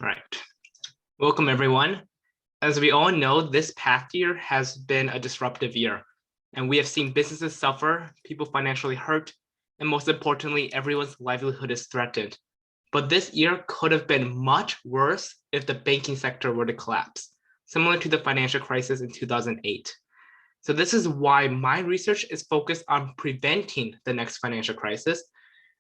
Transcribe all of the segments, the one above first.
All right. Welcome, everyone. As we all know, this past year has been a disruptive year, and we have seen businesses suffer, people financially hurt, and most importantly, everyone's livelihood is threatened. But this year could have been much worse if the banking sector were to collapse, similar to the financial crisis in 2008. So this is why my research is focused on preventing the next financial crisis,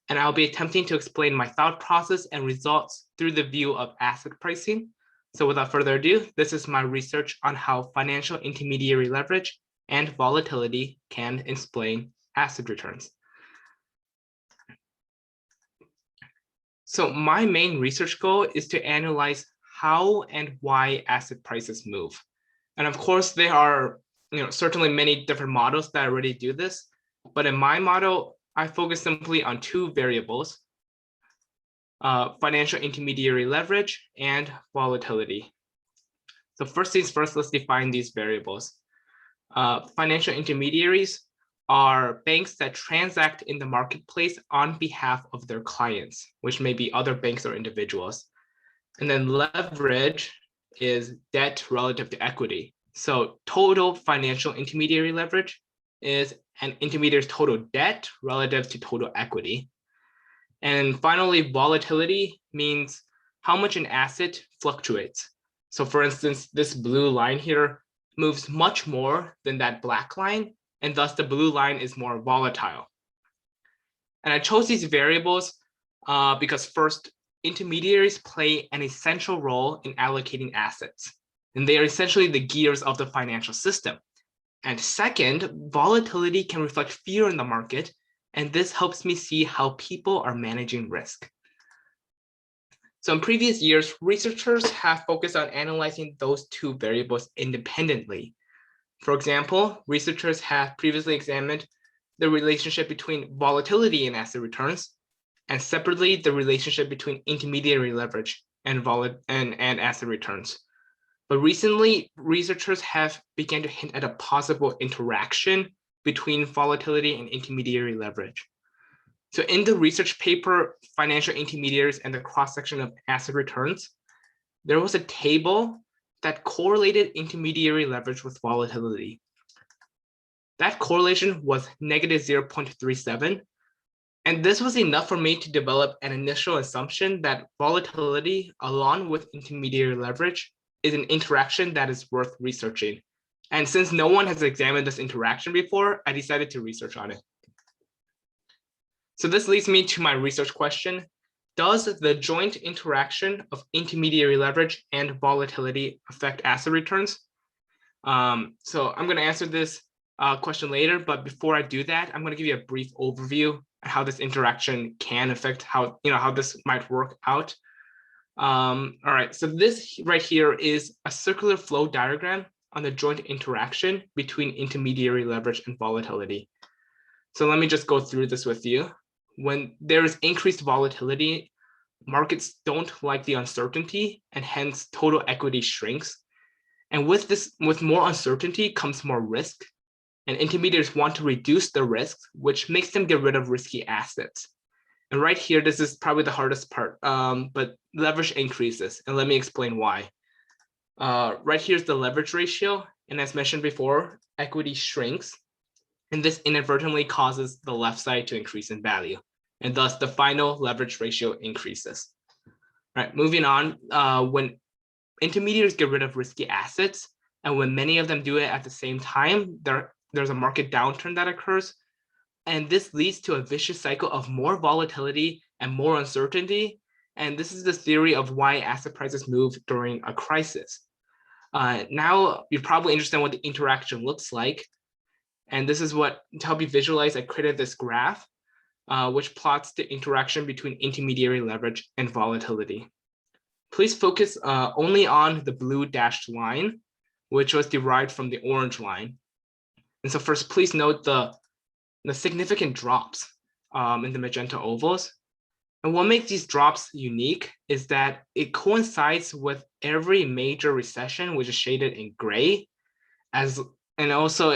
and I'll be attempting to explain my thought process and results through the view of asset pricing. So without further ado, this is my research on how financial intermediary leverage and volatility can explain asset returns. So my main research goal is to analyze how and why asset prices move. And of course, there are certainly many different models that already do this, but in my model, I focus simply on two variables, financial intermediary leverage and volatility. So first things first, let's define these variables. Financial intermediaries are banks that transact in the marketplace on behalf of their clients, which may be other banks or individuals. And then leverage is debt relative to equity. So total financial intermediary leverage is an intermediary's total debt relative to total equity. And finally, volatility means how much an asset fluctuates. So for instance, this blue line here moves much more than that black line, and thus the blue line is more volatile. And I chose these variables because first, intermediaries play an essential role in allocating assets, and they are essentially the gears of the financial system. And second, volatility can reflect fear in the market, and this helps me see how people are managing risk. So in previous years, researchers have focused on analyzing those two variables independently. For example, researchers have previously examined the relationship between volatility and asset returns, and separately, the relationship between intermediary leverage and asset returns. But recently, researchers have begun to hint at a possible interaction between volatility and intermediary leverage. So in the research paper, Financial Intermediaries and the Cross-Section of Asset Returns, there was a table that correlated intermediary leverage with volatility. That correlation was negative 0.37, and this was enough for me to develop an initial assumption that volatility, along with intermediary leverage, is an interaction that is worth researching. And since no one has examined this interaction before, I decided to research on it. So this leads me to my research question. Does the joint interaction of intermediary leverage and volatility affect asset returns? So I'm going to answer this question later, but before I do that, I'm going to give you a brief overview on how this interaction can affect how this might work out. All right, so this right here is a circular flow diagram on the joint interaction between intermediary leverage and volatility. So let me just go through this with you. When there is increased volatility, markets don't like the uncertainty, and hence total equity shrinks. And with more uncertainty comes more risk, and intermediaries want to reduce the risk, which makes them get rid of risky assets. And right here, this is probably the hardest part, but leverage increases, and let me explain why. Right here's the leverage ratio, and as mentioned before, equity shrinks, and this inadvertently causes the left side to increase in value, and thus the final leverage ratio increases. All right, moving on, when intermediaries get rid of risky assets, and when many of them do it at the same time, there's a market downturn that occurs, and this leads to a vicious cycle of more volatility and more uncertainty. And this is the theory of why asset prices move during a crisis. Now, you're probably interested in what the interaction looks like. And this is what, to help you visualize, I created this graph, which plots the interaction between intermediary leverage and volatility. Please focus only on the blue dashed line, which was derived from the orange line. And so first, please note the significant drops in the magenta ovals. And what makes these drops unique is that it coincides with every major recession, which is shaded in gray, and also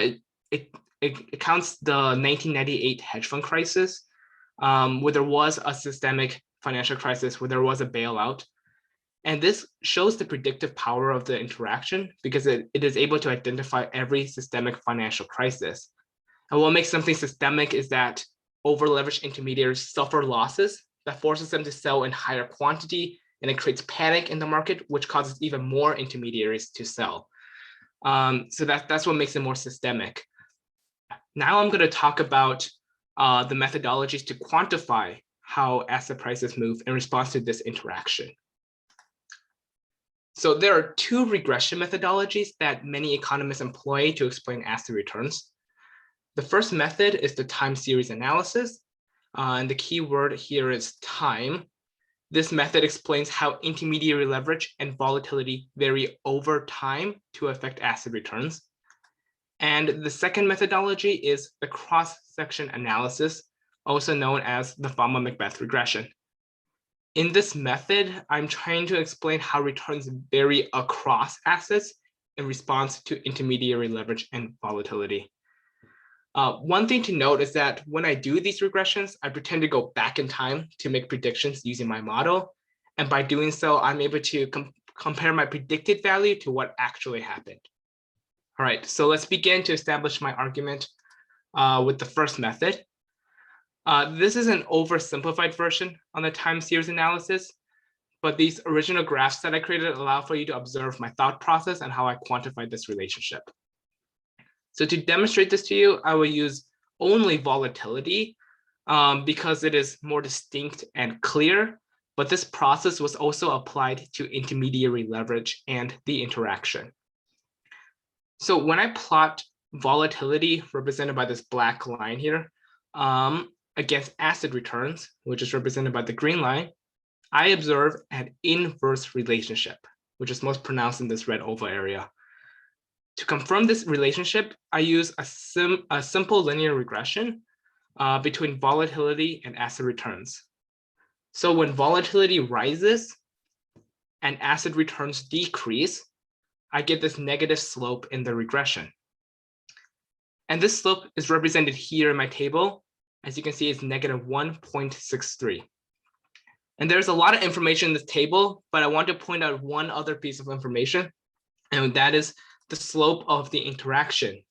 it counts the 1998 hedge fund crisis, where there was a systemic financial crisis, where there was a bailout. And this shows the predictive power of the interaction because it is able to identify every systemic financial crisis. And what makes something systemic is that over-leveraged intermediaries suffer losses that forces them to sell in higher quantity, and it creates panic in the market, which causes even more intermediaries to sell. So that's what makes it more systemic. Now I'm going to talk about the methodologies to quantify how asset prices move in response to this interaction. So there are two regression methodologies that many economists employ to explain asset returns. The first method is the time series analysis, and the key word here is time. This method explains how intermediary leverage and volatility vary over time to affect asset returns. And the second methodology is the cross-section analysis, also known as the Fama-Macbeth regression. In this method, I'm trying to explain how returns vary across assets in response to intermediary leverage and volatility. One thing to note is that when I do these regressions, I pretend to go back in time to make predictions using my model. And by doing so, I'm able to compare my predicted value to what actually happened. All right, so let's begin to establish my argument with the first method. This is an oversimplified version on the time series analysis, but these original graphs that I created allow for you to observe my thought process and how I quantify this relationship. So to demonstrate this to you, I will use only volatility because it is more distinct and clear, but this process was also applied to intermediary leverage and the interaction. So when I plot volatility represented by this black line here against asset returns, which is represented by the green line, I observe an inverse relationship, which is most pronounced in this red oval area. To confirm this relationship, I use a simple linear regression between volatility and asset returns. So when volatility rises and asset returns decrease, I get this negative slope in the regression. And this slope is represented here in my table. As you can see, it's negative 1.63. And there's a lot of information in this table, but I want to point out one other piece of information, and that is the slope of the interaction.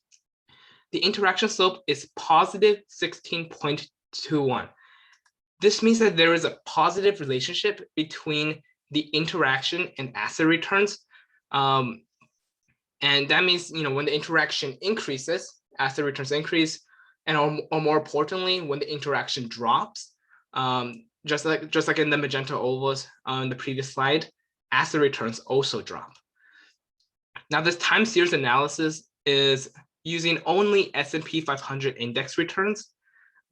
The interaction slope is positive 16.21. This means that there is a positive relationship between the interaction and asset returns. And that means, when the interaction increases, asset returns increase, and or more importantly, when the interaction drops, just like in the magenta ovals on the previous slide, asset returns also drop. Now, this time series analysis is using only S&P 500 index returns,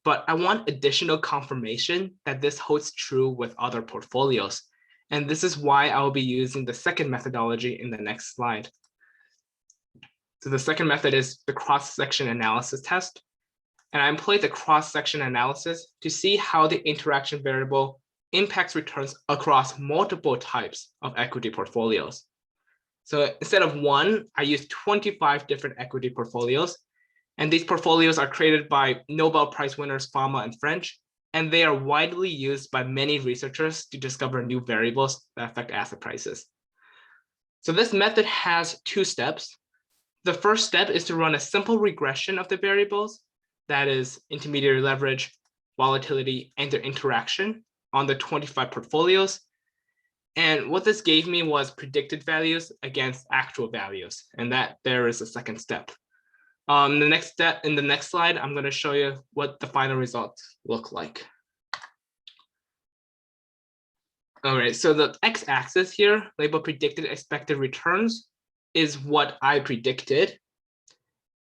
but I want additional confirmation that this holds true with other portfolios. And this is why I will be using the second methodology in the next slide. So the second method is the cross-section analysis test. And I employ the cross-section analysis to see how the interaction variable impacts returns across multiple types of equity portfolios. So instead of one, I use 25 different equity portfolios. And these portfolios are created by Nobel Prize winners Fama and French, and they are widely used by many researchers to discover new variables that affect asset prices. So this method has two steps. The first step is to run a simple regression of the variables, that is intermediary leverage, volatility, and their interaction on the 25 portfolios. And what this gave me was predicted values against actual values, and that there is a second step. The next step in the next slide, I'm going to show you what the final results look like. All right, so the x-axis here, labeled predicted expected returns, is what I predicted,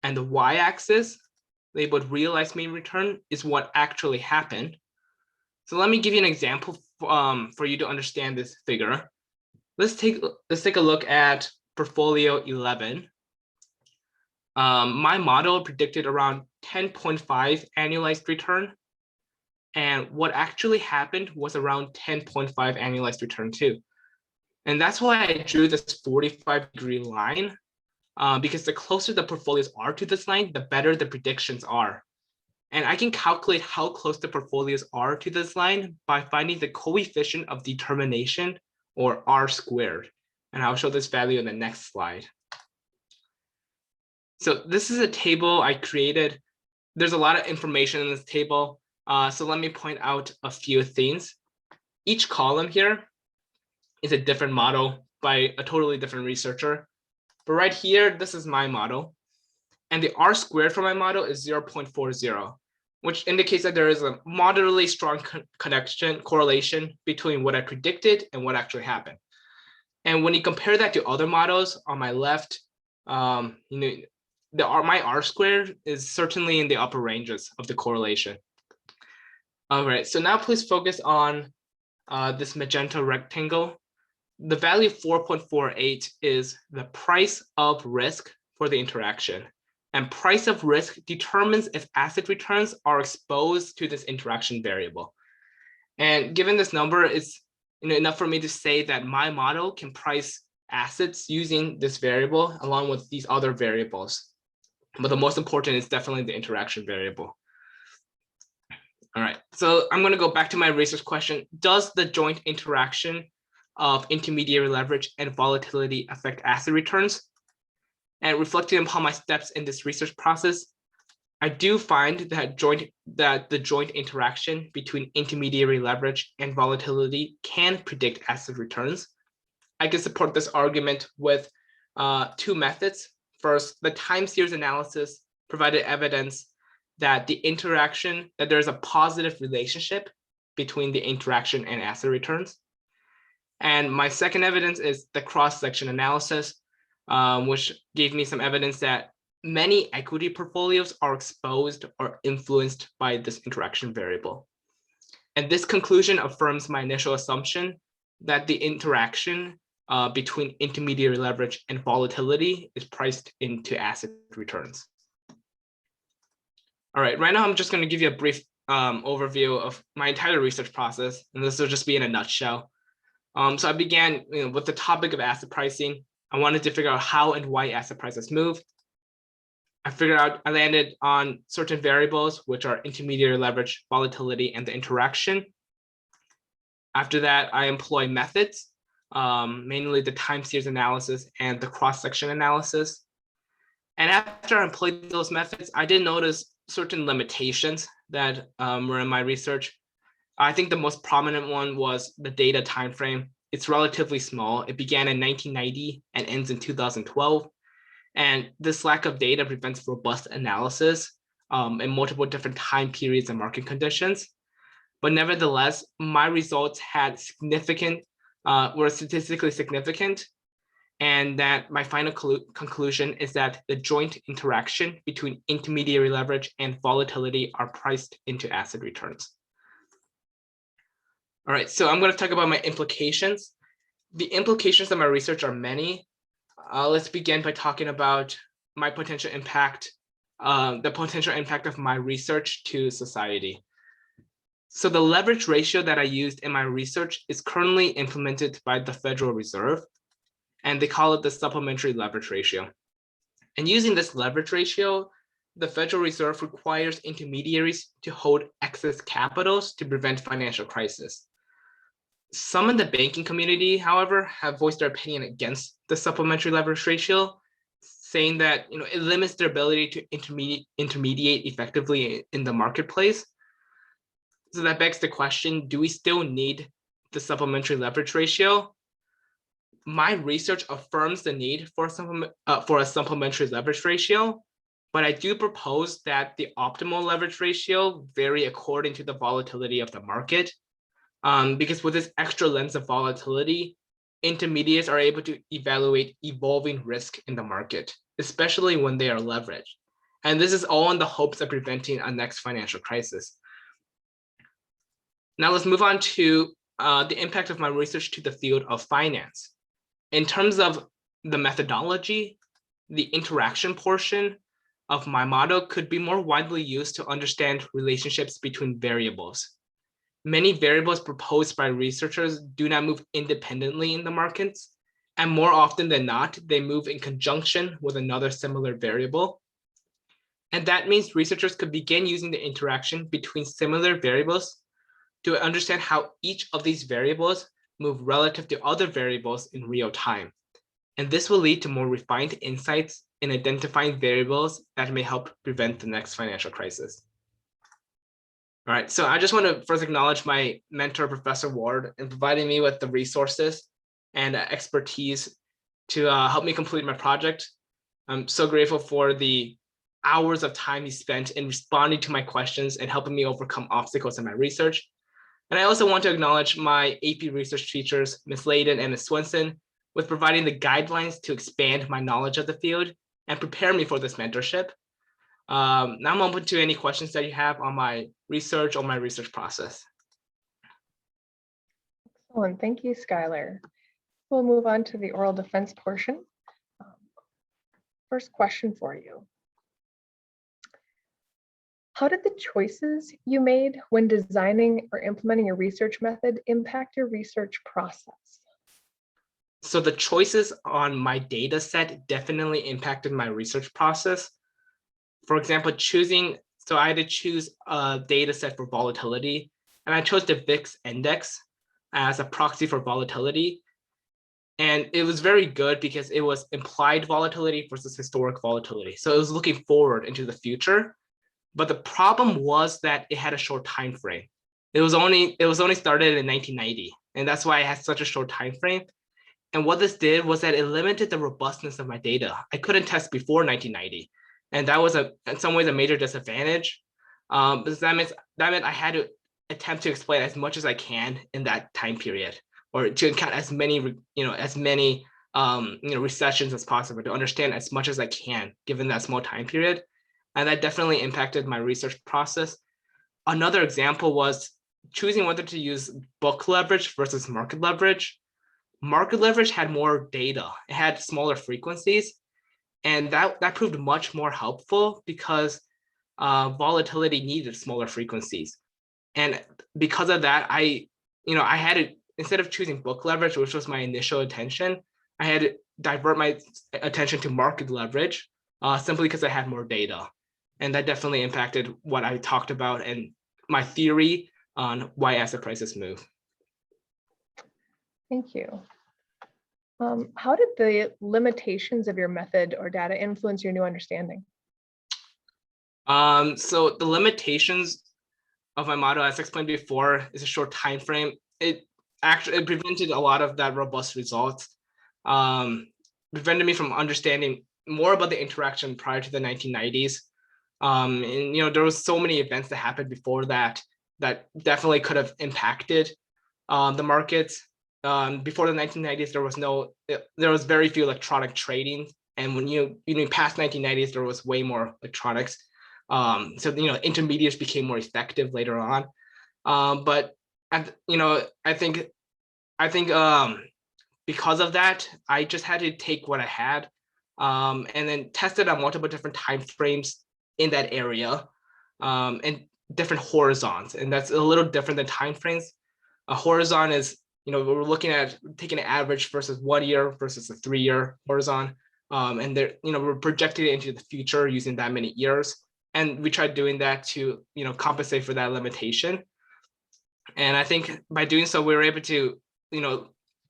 and the y-axis, labeled realized mean return, is what actually happened. So let me give you an example for you to understand this figure. Let's take a look at portfolio 11. My model predicted around 10.5 annualized return, and what actually happened was around 10.5 annualized return too. And that's why I drew this 45-degree line, because the closer the portfolios are to this line, the better the predictions are. And I can calculate how close the portfolios are to this line by finding the coefficient of determination or R squared. And I'll show this value in the next slide. So this is a table I created. There's a lot of information in this table. So let me point out a few things. Each column here is a different model by a totally different researcher. But right here, this is my model. And the R squared for my model is 0.40, which indicates that there is a moderately strong correlation between what I predicted and what actually happened. And when you compare that to other models on my left, my R squared is certainly in the upper ranges of the correlation. All right, so now please focus on this magenta rectangle. The value 4.48 is the price of risk for the interaction. And price of risk determines if asset returns are exposed to this interaction variable. And given this number, it's enough for me to say that my model can price assets using this variable along with these other variables. But the most important is definitely the interaction variable. All right, so I'm going to go back to my research question. Does the joint interaction of intermediary leverage and volatility affect asset returns? And reflecting upon my steps in this research process, I do find that the joint interaction between intermediary leverage and volatility can predict asset returns. I can support this argument with two methods. First, the time series analysis provided evidence that there's a positive relationship between the interaction and asset returns. And my second evidence is the cross-section analysis, which gave me some evidence that many equity portfolios are exposed or influenced by this interaction variable. And this conclusion affirms my initial assumption that the interaction between intermediary leverage and volatility is priced into asset returns. All right, right now I'm just going to give you a brief overview of my entire research process, and this will just be in a nutshell. So I began with the topic of asset pricing. I wanted to figure out how and why asset prices move. I landed on certain variables, which are intermediary leverage, volatility, and the interaction. After that, I employ methods, mainly the time series analysis and the cross-section analysis. And after I employed those methods, I did notice certain limitations that were in my research. I think the most prominent one was the data timeframe. It's relatively small. It began in 1990 and ends in 2012. And this lack of data prevents robust analysis in multiple different time periods and market conditions. But nevertheless, my results were statistically significant. And that my final conclusion is that the joint interaction between intermediary leverage and volatility are priced into asset returns. All right, so I'm going to talk about my implications. The implications of my research are many. Let's begin by talking about my potential impact, the potential impact of my research to society. So the leverage ratio that I used in my research is currently implemented by the Federal Reserve, and they call it the supplementary leverage ratio. And using this leverage ratio, the Federal Reserve requires intermediaries to hold excess capitals to prevent financial crisis. Some in the banking community, however, have voiced their opinion against the supplementary leverage ratio, saying that it limits their ability to intermediate effectively in the marketplace. So that begs the question, do we still need the supplementary leverage ratio? My research affirms the need for a supplementary leverage ratio, but I do propose that the optimal leverage ratio vary according to the volatility of the market. Because with this extra lens of volatility, intermediaries are able to evaluate evolving risk in the market, especially when they are leveraged. And this is all in the hopes of preventing a next financial crisis. Now let's move on to the impact of my research to the field of finance. In terms of the methodology, the interaction portion of my model could be more widely used to understand relationships between variables. Many variables proposed by researchers do not move independently in the markets, and more often than not, they move in conjunction with another similar variable. And that means researchers could begin using the interaction between similar variables to understand how each of these variables move relative to other variables in real time. And this will lead to more refined insights in identifying variables that may help prevent the next financial crisis. All right, so I just want to first acknowledge my mentor, Professor Ward, in providing me with the resources and expertise to help me complete my project. I'm so grateful for the hours of time he spent in responding to my questions and helping me overcome obstacles in my research. And I also want to acknowledge my AP research teachers, Ms. Layden and Ms. Swenson, with providing the guidelines to expand my knowledge of the field and prepare me for this mentorship. Now I'm open to any questions that you have on my research or my research process. Excellent, thank you, Skyler. We'll move on to the oral defense portion. First question for you. How did the choices you made when designing or implementing your research method impact your research process? So the choices on my data set definitely impacted my research process. For example, so I had to choose a data set for volatility, and I chose the VIX index as a proxy for volatility. And it was very good because it was implied volatility versus historic volatility. So it was looking forward into the future. But the problem was that it had a short time frame. It was only started in 1990, and that's why it had such a short time frame. And what this did was that it limited the robustness of my data. I couldn't test before 1990, and that was in some ways a major disadvantage. Because that meant I had to attempt to explain as much as I can in that time period, or to encounter as many recessions as possible, to understand as much as I can given that small time period. And that definitely impacted my research process. Another example was choosing whether to use book leverage versus market leverage. Market leverage had more data, it had smaller frequencies, and that proved much more helpful because volatility needed smaller frequencies. And because of that, I had to, instead of choosing book leverage, which was my initial intention, I had to divert my attention to market leverage simply because I had more data. And that definitely impacted what I talked about and my theory on why asset prices move. Thank you. How did the limitations of your method or data influence your new understanding? So the limitations of my model, as explained before, is a short time frame. It prevented a lot of that robust results. Prevented me from understanding more about the interaction prior to the 1990s. And there was so many events that happened before that definitely could have impacted the markets. Before the 1990s, there was very few electronic trading, and when you past 1990s, there was way more electronics. So intermediaries became more effective later on. But I think because of that, I just had to take what I had and then test it on multiple different time frames in that area and different horizons. And that's a little different than time frames. A horizon is, we're looking at taking an average versus 1 year versus a 3-year horizon. And there, we're projecting it into the future using that many years. And we tried doing that to, compensate for that limitation. And I think by doing so, we were able to,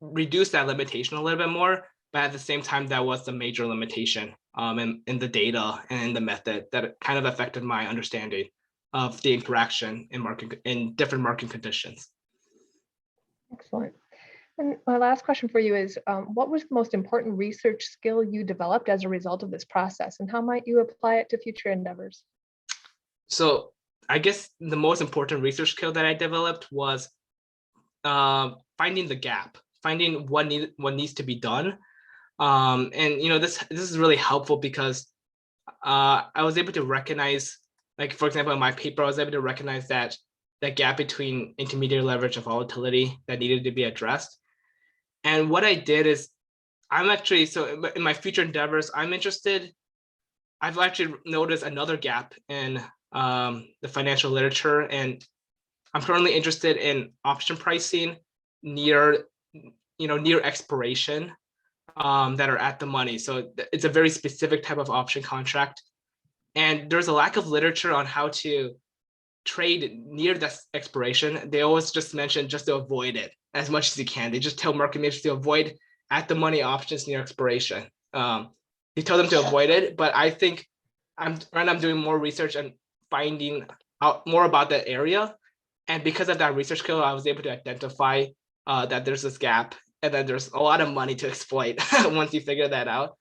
reduce that limitation a little bit more. But at the same time, that was the major limitation in the data and in the method that kind of affected my understanding of the interaction in different market conditions. Excellent. And my last question for you is, what was the most important research skill you developed as a result of this process, and how might you apply it to future endeavors? So I guess the most important research skill that I developed was finding the gap, finding what needs to be done. And this is really helpful because I was able to recognize, like, for example, in my paper, I was able to recognize that gap between intermediary leverage and volatility that needed to be addressed. And what I did is so in my future endeavors, I've actually noticed another gap in the financial literature, and I'm currently interested in option pricing near expiration that are at the money. So it's a very specific type of option contract. And there's a lack of literature on how to trade near that expiration. They always just mention just to avoid it. as much as you can. They just tell market makers to avoid at the money options near expiration. They tell them to avoid it, but I think I'm doing more research and finding out more about that area. And because of that research skill, I was able to identify that there's this gap and that there's a lot of money to exploit once you figure that out.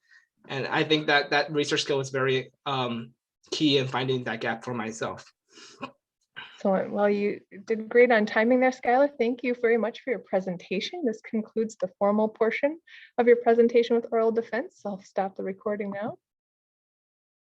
And I think that research skill is very key in finding that gap for myself. Excellent. Well, you did great on timing there, Skyler. Thank you very much for your presentation. This concludes the formal portion of your presentation with oral defense. I'll stop the recording now.